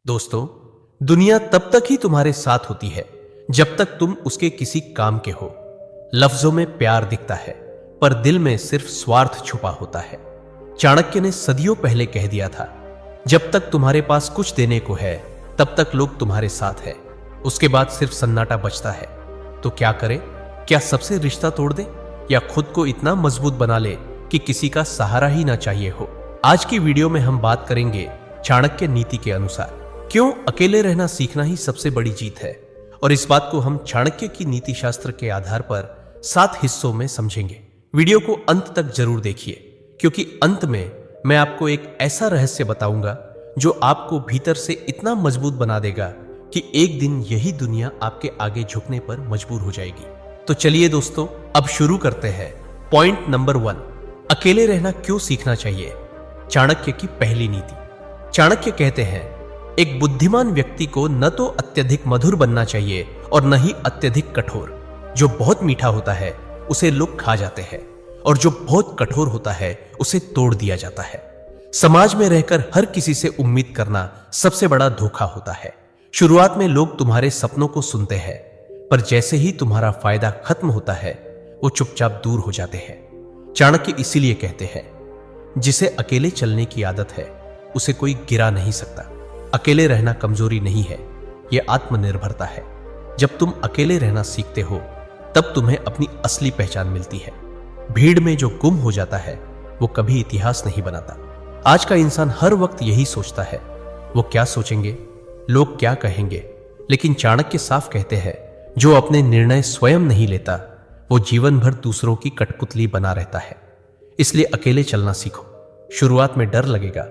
दोस्तों, दुनिया तब तक ही तुम्हारे साथ होती है जब तक तुम उसके किसी काम के हो। लफ्जों में प्यार दिखता है पर दिल में सिर्फ स्वार्थ छुपा होता है। चाणक्य ने सदियों पहले कह दिया था, जब तक तुम्हारे पास कुछ देने को है तब तक लोग तुम्हारे साथ है, उसके बाद सिर्फ सन्नाटा बचता है। तो क्या करें? क्या सबसे रिश्ता तोड़ दे या खुद को इतना मजबूत बना ले कि किसी का सहारा ही ना चाहिए हो? आज की वीडियो में हम बात करेंगे चाणक्य नीति के अनुसार क्यों अकेले रहना सीखना ही सबसे बड़ी जीत है, और इस बात को हम चाणक्य की नीति शास्त्र के आधार पर 7 हिस्सों में समझेंगे। वीडियो को अंत तक जरूर देखिए, क्योंकि अंत में मैं आपको एक ऐसा रहस्य बताऊंगा जो आपको भीतर से इतना मजबूत बना देगा कि एक दिन यही दुनिया आपके आगे झुकने पर मजबूर हो जाएगी। तो चलिए दोस्तों, अब शुरू करते हैं। पॉइंट नंबर 1, अकेले रहना क्यों सीखना चाहिए। चाणक्य की पहली नीति। चाणक्य कहते हैं, एक बुद्धिमान व्यक्ति को न तो अत्यधिक मधुर बनना चाहिए और न ही अत्यधिक कठोर। जो बहुत मीठा होता है उसे लोग खा जाते हैं, और जो बहुत कठोर होता है उसे तोड़ दिया जाता है। समाज में रहकर हर किसी से उम्मीद करना सबसे बड़ा धोखा होता है। शुरुआत में लोग तुम्हारे सपनों को सुनते हैं, पर जैसे ही तुम्हारा फायदा खत्म होता है वो चुपचाप दूर हो जाते हैं। चाणक्य इसीलिए कहते हैं, जिसे अकेले चलने की आदत है उसे कोई गिरा नहीं सकता। अकेले रहना कमजोरी नहीं है, यह आत्मनिर्भरता है। जब तुम अकेले रहना सीखते हो तब तुम्हें अपनी असली पहचान मिलती है। भीड़ में जो गुम हो जाता है वो कभी इतिहास नहीं बनाता। आज का इंसान हर वक्त यही सोचता है, वो क्या सोचेंगे, लोग क्या कहेंगे। लेकिन चाणक्य साफ कहते हैं, जो अपने निर्णय स्वयं नहीं लेता वो जीवन भर दूसरों की कठपुतली बना रहता है। इसलिए अकेले चलना सीखो। शुरुआत में डर लगेगा,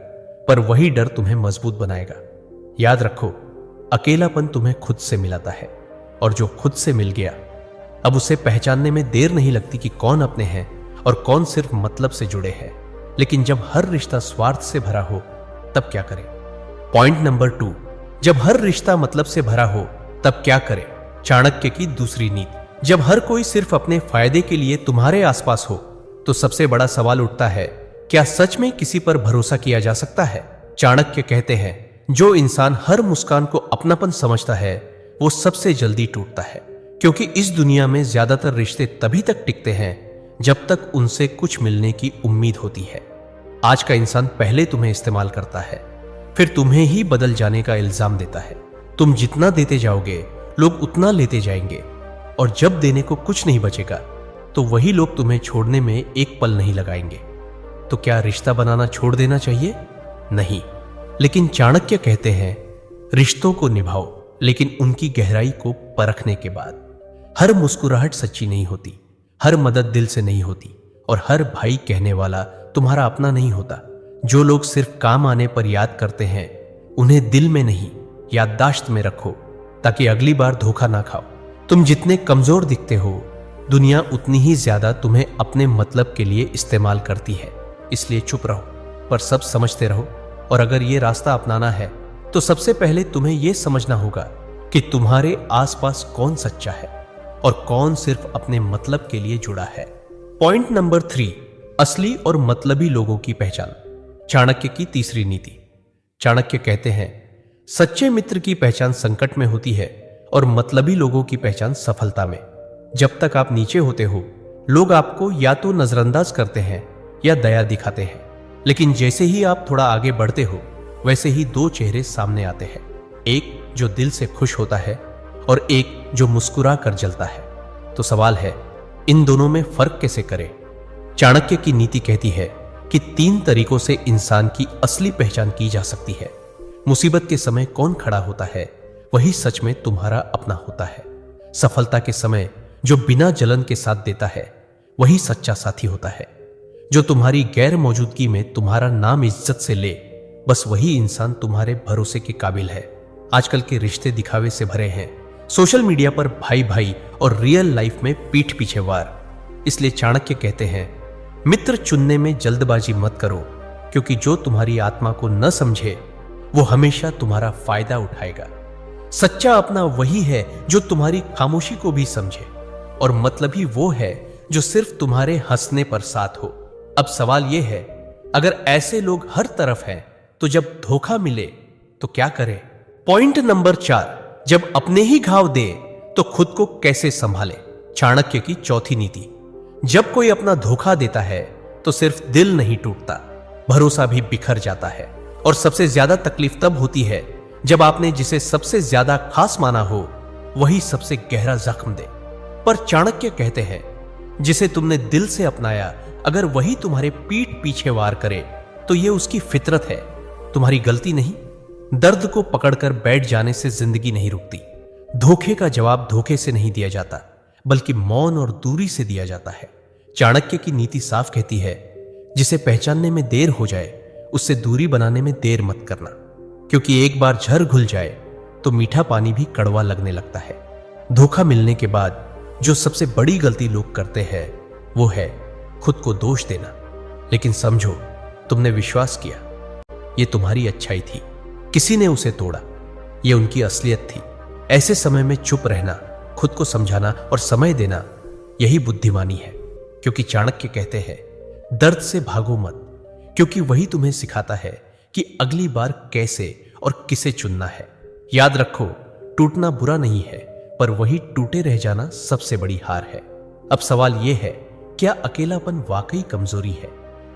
पर वही डर तुम्हें मजबूत बनाएगा। याद रखो, अकेलापन तुम्हें खुद से मिलाता है, और जो खुद से मिल गया अब उसे पहचानने में देर नहीं लगती कि कौन अपने हैं और कौन सिर्फ मतलब से जुड़े हैं। लेकिन जब हर रिश्ता स्वार्थ से भरा हो तब क्या करें। पॉइंट नंबर 2, जब हर रिश्ता मतलब से भरा हो तब क्या करें। चाणक्य की दूसरी नीति। जब हर कोई सिर्फ अपने फायदे के लिए तुम्हारे आसपास हो तो सबसे बड़ा सवाल उठता है, क्या सच में किसी पर भरोसा किया जा सकता है। चाणक्य कहते हैं, जो इंसान हर मुस्कान को अपनापन समझता है वो सबसे जल्दी टूटता है, क्योंकि इस दुनिया में ज्यादातर रिश्ते तभी तक टिकते हैं जब तक उनसे कुछ मिलने की उम्मीद होती है। आज का इंसान पहले तुम्हें इस्तेमाल करता है, फिर तुम्हें ही बदल जाने का इल्जाम देता है। तुम जितना देते जाओगे लोग उतना लेते जाएंगे, और जब देने को कुछ नहीं बचेगा तो वही लोग तुम्हें छोड़ने में एक पल नहीं लगाएंगे। तो क्या रिश्ता बनाना छोड़ देना चाहिए? नहीं, लेकिन चाणक्य कहते हैं, रिश्तों को निभाओ, लेकिन उनकी गहराई को परखने के बाद। हर मुस्कुराहट सच्ची नहीं होती, हर मदद दिल से नहीं होती, और हर भाई कहने वाला तुम्हारा अपना नहीं होता। जो लोग सिर्फ काम आने पर याद करते हैं उन्हें दिल में नहीं याददाश्त में रखो, ताकि अगली बार धोखा ना खाओ। तुम जितने कमजोर दिखते हो दुनिया उतनी ही ज्यादा तुम्हें अपने मतलब के लिए इस्तेमाल करती है। इसलिए चुप रहो, पर सब समझते रहो। और अगर ये रास्ता अपनाना है तो सबसे पहले तुम्हें यह समझना होगा कि तुम्हारे आसपास कौन सच्चा है और कौन सिर्फ अपने मतलब के लिए जुड़ा है। पॉइंट नंबर 3, असली और मतलबी लोगों की पहचान। चाणक्य की तीसरी नीति। चाणक्य कहते हैं, सच्चे मित्र की पहचान संकट में होती है और मतलबी लोगों की पहचान सफलता में। जब तक आप नीचे होते हो लोग आपको या तो नजरअंदाज करते हैं या दया दिखाते हैं, लेकिन जैसे ही आप थोड़ा आगे बढ़ते हो वैसे ही 2 चेहरे सामने आते हैं, एक जो दिल से खुश होता है और एक जो मुस्कुरा कर जलता है। तो सवाल है, इन दोनों में फर्क कैसे करें। चाणक्य की नीति कहती है कि 3 तरीकों से इंसान की असली पहचान की जा सकती है। मुसीबत के समय कौन खड़ा होता है वही सच में तुम्हारा अपना होता है। सफलता के समय जो बिना जलन के साथ देता है वही सच्चा साथी होता है। जो तुम्हारी गैर मौजूदगी में तुम्हारा नाम इज्जत से ले, बस वही इंसान तुम्हारे भरोसे के काबिल है। आजकल के रिश्ते दिखावे से भरे हैं, सोशल मीडिया पर भाई भाई और रियल लाइफ में पीठ पीछे वार। इसलिए चाणक्य कहते हैं, मित्र चुनने में जल्दबाजी मत करो, क्योंकि जो तुम्हारी आत्मा को न समझे वो हमेशा तुम्हारा फायदा उठाएगा। सच्चा अपना वही है जो तुम्हारी खामोशी को भी समझे, और मतलबी वो है जो सिर्फ तुम्हारे हंसने पर साथ हो। अब सवाल यह है, अगर ऐसे लोग हर तरफ हैं तो जब धोखा मिले तो क्या करें। पॉइंट नंबर 4, जब अपने ही घाव दे तो खुद को कैसे संभाले। चाणक्य की चौथी नीति। जब कोई अपना धोखा देता है तो सिर्फ दिल नहीं टूटता, भरोसा भी बिखर जाता है। और सबसे ज्यादा तकलीफ तब होती है जब आपने जिसे सबसे ज्यादा खास माना हो वही सबसे गहरा जख्म दे। पर चाणक्य कहते हैं, जिसे तुमने दिल से अपनाया अगर वही तुम्हारे पीठ पीछे वार करे तो यह उसकी फितरत है, तुम्हारी गलती नहीं। दर्द को पकड़कर बैठ जाने से जिंदगी नहीं रुकती। धोखे का जवाब धोखे से नहीं दिया जाता, बल्कि मौन और दूरी से दिया जाता है। चाणक्य की नीति साफ कहती है, जिसे पहचानने में देर हो जाए उससे दूरी बनाने में देर मत करना, क्योंकि एक बार झर घुल जाए तो मीठा पानी भी कड़वा लगने लगता है। धोखा मिलने के बाद जो सबसे बड़ी गलती लोग करते हैं वो है खुद को दोष देना। लेकिन समझो, तुमने विश्वास किया, ये तुम्हारी अच्छाई थी, किसी ने उसे तोड़ा, ये उनकी असलियत थी। ऐसे समय में चुप रहना, खुद को समझाना और समय देना, यही बुद्धिमानी है। क्योंकि चाणक्य कहते हैं, दर्द से भागो मत, क्योंकि वही तुम्हें सिखाता है कि अगली बार कैसे और किसे चुनना है। याद रखो, टूटना बुरा नहीं है, पर वही टूटे रह जाना सबसे बड़ी हार है। अब सवाल यह है, क्या अकेलापन वाकई कमजोरी है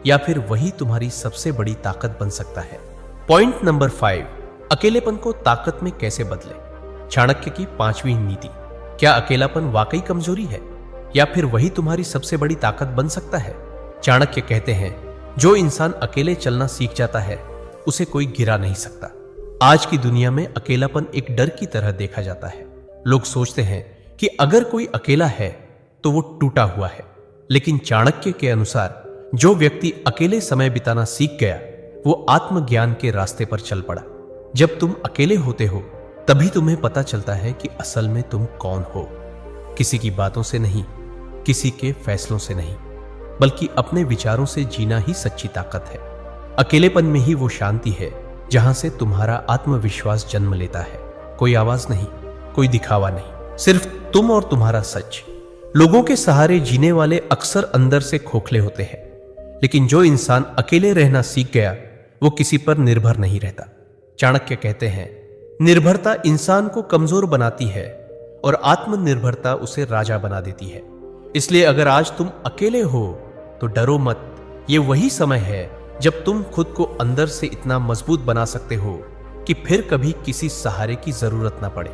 या फिर वही तुम्हारी सबसे बड़ी ताकत बन सकता है। पॉइंट नंबर 5, अकेलेपन को ताकत में कैसे बदले। चाणक्य की 5वीं नीति। क्या अकेलापन वाकई कमजोरी है या फिर वही तुम्हारी सबसे बड़ी ताकत बन सकता है। चाणक्य कहते हैं, जो इंसान अकेले चलना सीख जाता है उसे कोई गिरा नहीं सकता। आज की दुनिया में अकेलापन एक डर की तरह देखा जाता है। लोग सोचते हैं कि अगर कोई अकेला है तो वो टूटा हुआ है। लेकिन चाणक्य के अनुसार जो व्यक्ति अकेले समय बिताना सीख गया वो आत्मज्ञान के रास्ते पर चल पड़ा। जब तुम अकेले होते हो तभी तुम्हें पता चलता है कि असल में तुम कौन हो। किसी की बातों से नहीं, किसी के फैसलों से नहीं, बल्कि अपने विचारों से जीना ही सच्ची ताकत है। अकेलेपन में ही वो शांति है जहां से तुम्हारा आत्मविश्वास जन्म लेता है। कोई आवाज नहीं, कोई दिखावा नहीं, सिर्फ तुम और तुम्हारा सच। लोगों के सहारे जीने वाले अक्सर अंदर से खोखले होते हैं, लेकिन जो इंसान अकेले रहना सीख गया वो किसी पर निर्भर नहीं रहता। चाणक्य कहते हैं, निर्भरता इंसान को कमजोर बनाती है और आत्मनिर्भरता उसे राजा बना देती है। इसलिए अगर आज तुम अकेले हो तो डरो मत। ये वही समय है जब तुम खुद को अंदर से इतना मजबूत बना सकते हो कि फिर कभी किसी सहारे की जरूरत ना पड़े।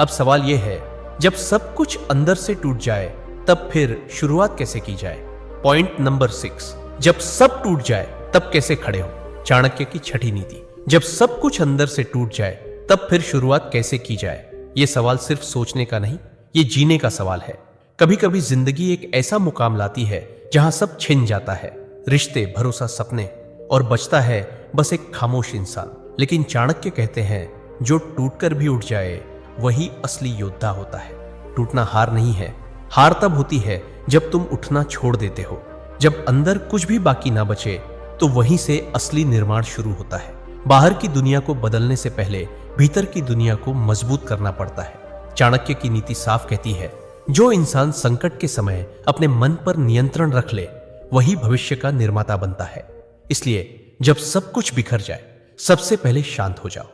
अब सवाल यह है, जब सब कुछ अंदर से टूट जाए तब फिर शुरुआत कैसे की जाए। पॉइंट नंबर 6, जब सब टूट जाए तब कैसे खड़े हो। चाणक्य की 6ठी नीति। जब सब कुछ अंदर से टूट जाए तब फिर शुरुआत कैसे की जाए। यह सवाल सिर्फ सोचने का नहीं, ये जीने का सवाल है। कभी कभी जिंदगी एक ऐसा मुकाम लाती है जहां सब छिन जाता है, रिश्ते, भरोसा, सपने, और बचता है बस एक खामोश इंसान। लेकिन चाणक्य कहते हैं, जो टूटकर भी उठ जाए वही असली योद्धा होता है। टूटना हार नहीं है, हार तब होती है जब तुम उठना छोड़ देते हो। जब अंदर कुछ भी बाकी ना बचे तो वहीं से असली निर्माण शुरू होता है। बाहर की दुनिया को बदलने से पहले भीतर की दुनिया को मजबूत करना पड़ता है। चाणक्य की नीति साफ कहती है, जो इंसान संकट के समय अपने मन पर नियंत्रण रख ले वही भविष्य का निर्माता बनता है। इसलिए जब सब कुछ बिखर जाए सबसे पहले शांत हो जाओ,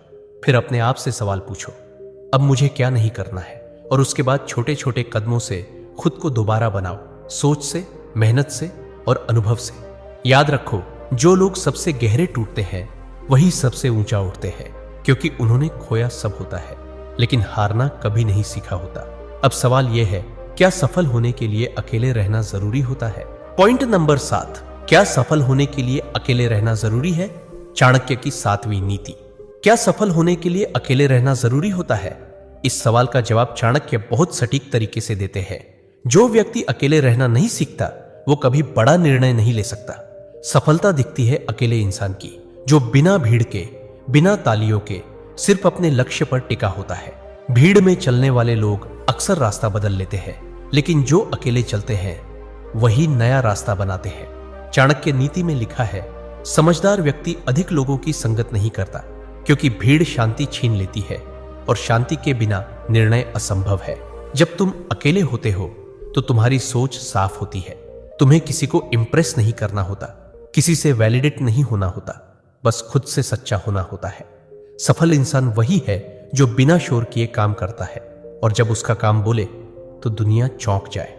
फिर अपने आप से सवाल पूछो, अब मुझे क्या नहीं करना है, और उसके बाद छोटे छोटे कदमों से खुद को दोबारा बनाओ, सोच से, मेहनत से और अनुभव से। याद रखो, जो लोग सबसे गहरे टूटते हैं वही सबसे ऊंचा उठते हैं, क्योंकि उन्होंने खोया सब होता है लेकिन हारना कभी नहीं सीखा होता। अब सवाल यह है, क्या सफल होने के लिए अकेले रहना जरूरी होता है। पॉइंट नंबर 7, क्या सफल होने के लिए अकेले रहना जरूरी है। चाणक्य की 7वीं नीति। क्या सफल होने के लिए अकेले रहना जरूरी होता है। इस सवाल का जवाब चाणक्य बहुत सटीक तरीके से देते हैं। जो व्यक्ति अकेले रहना नहीं सीखता वो कभी बड़ा निर्णय नहीं ले सकता। सफलता दिखती है अकेले इंसान की, जो बिना भीड़ के, बिना तालियों के सिर्फ अपने लक्ष्य पर टिका होता है। भीड़ में चलने वाले लोग अक्सर रास्ता बदल लेते हैं, लेकिन जो अकेले चलते हैं वही नया रास्ता बनाते हैं। चाणक्य नीति में लिखा है, समझदार व्यक्ति अधिक लोगों की संगत नहीं करता, क्योंकि भीड़ शांति छीन लेती है और शांति के बिना निर्णय असंभव है। जब तुम अकेले होते हो तो तुम्हारी सोच साफ होती है। तुम्हें किसी को इंप्रेस नहीं करना होता, किसी से वैलिडेट नहीं होना होता, बस खुद से सच्चा होना होता है। सफल इंसान वही है जो बिना शोर किए काम करता है और जब उसका काम बोले तो दुनिया चौंक जाए।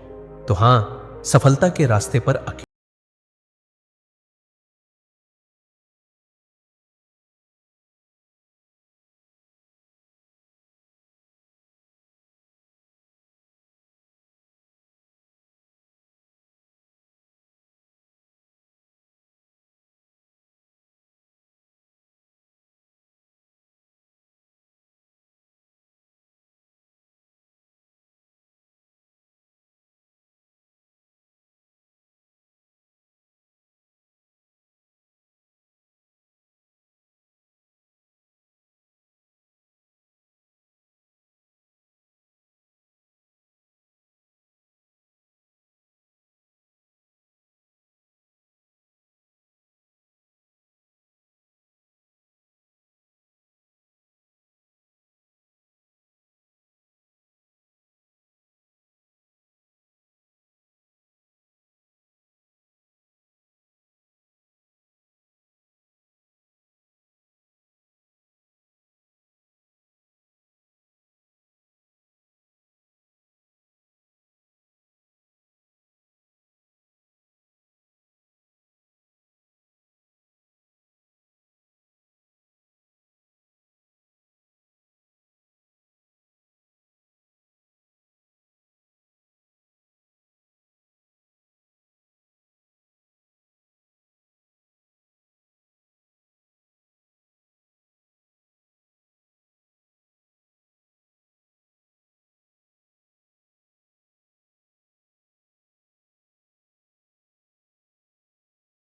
तो हां, सफलता के रास्ते पर